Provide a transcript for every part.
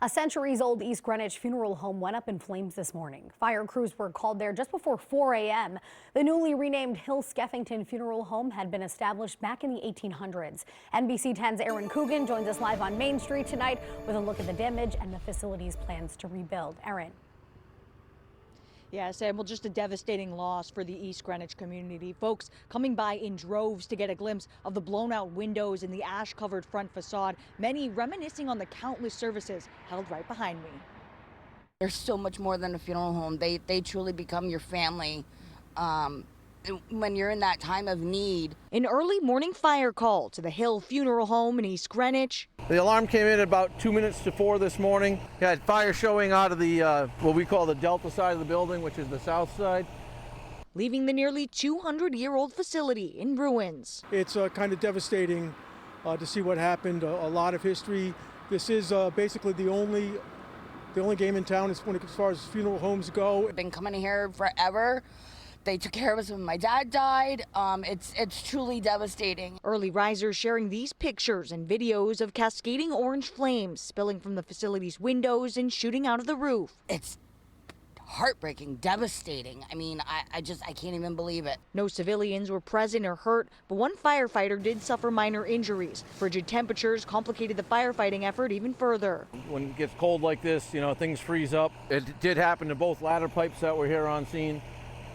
A centuries-old East Greenwich funeral home went up in flames this morning. Fire crews were called there just before 4 a.m. The newly renamed Hill-Skeffington Funeral Home had been established back in the 1800s. NBC 10's Erin Coogan joins us live on Main Street tonight with a look at the damage and the facility's plans to rebuild. Erin. Yeah, Sam, well, just a devastating loss for the East Greenwich community. Folks coming by in droves to get a glimpse of the blown out windows and the ash-covered front facade, many reminiscing on the countless services held right behind me. There's so much more than a funeral home. They truly become your family when you're in that time of need. An early morning fire call to the Hill Funeral Home in East Greenwich. The alarm came in at about 2 minutes to 4 this morning. We had fire showing out of the what we call the Delta side of the building, which is the south side, Leaving the nearly 200-year-old facility in ruins. It's kind of devastating to see what happened. A lot of history. This is basically the only game in town as far as funeral homes go. I've been coming here forever. They took care of us when my dad died. It's truly devastating. Early risers sharing these pictures and videos of cascading orange flames spilling from the facility's windows and shooting out of the roof. It's heartbreaking, devastating. I mean, I can't even believe it. No civilians were present or hurt, but one firefighter did suffer minor injuries. Frigid temperatures complicated the firefighting effort even further. when it gets cold like this, things freeze up. It did happen to both ladder pipes that were here on scene.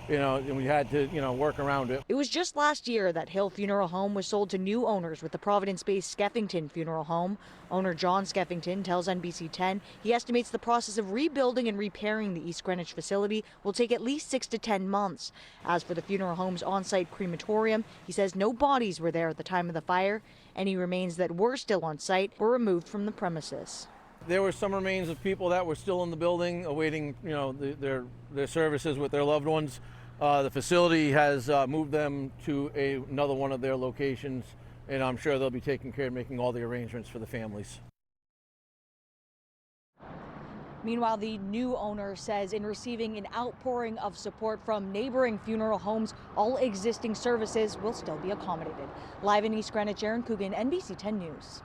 And we had to, work around it. It was just last year that Hill Funeral Home was sold to new owners with the Providence-based Skeffington Funeral Home. Owner John Skeffington tells NBC 10 he estimates the process of rebuilding and repairing the East Greenwich facility will take at least 6 to 10 months. As for the funeral home's on-site crematorium, he says no bodies were there at the time of the fire. Any remains that were still on site were removed from the premises. There were some remains of people that were still in the building awaiting, their services with their loved ones. The facility has moved them to another one of their locations, and I'm sure they'll be taking care of making all the arrangements for the families. Meanwhile, the new owner says in receiving an outpouring of support from neighboring funeral homes, all existing services will still be accommodated. Live in East Greenwich, Erin Coogan, NBC 10 News.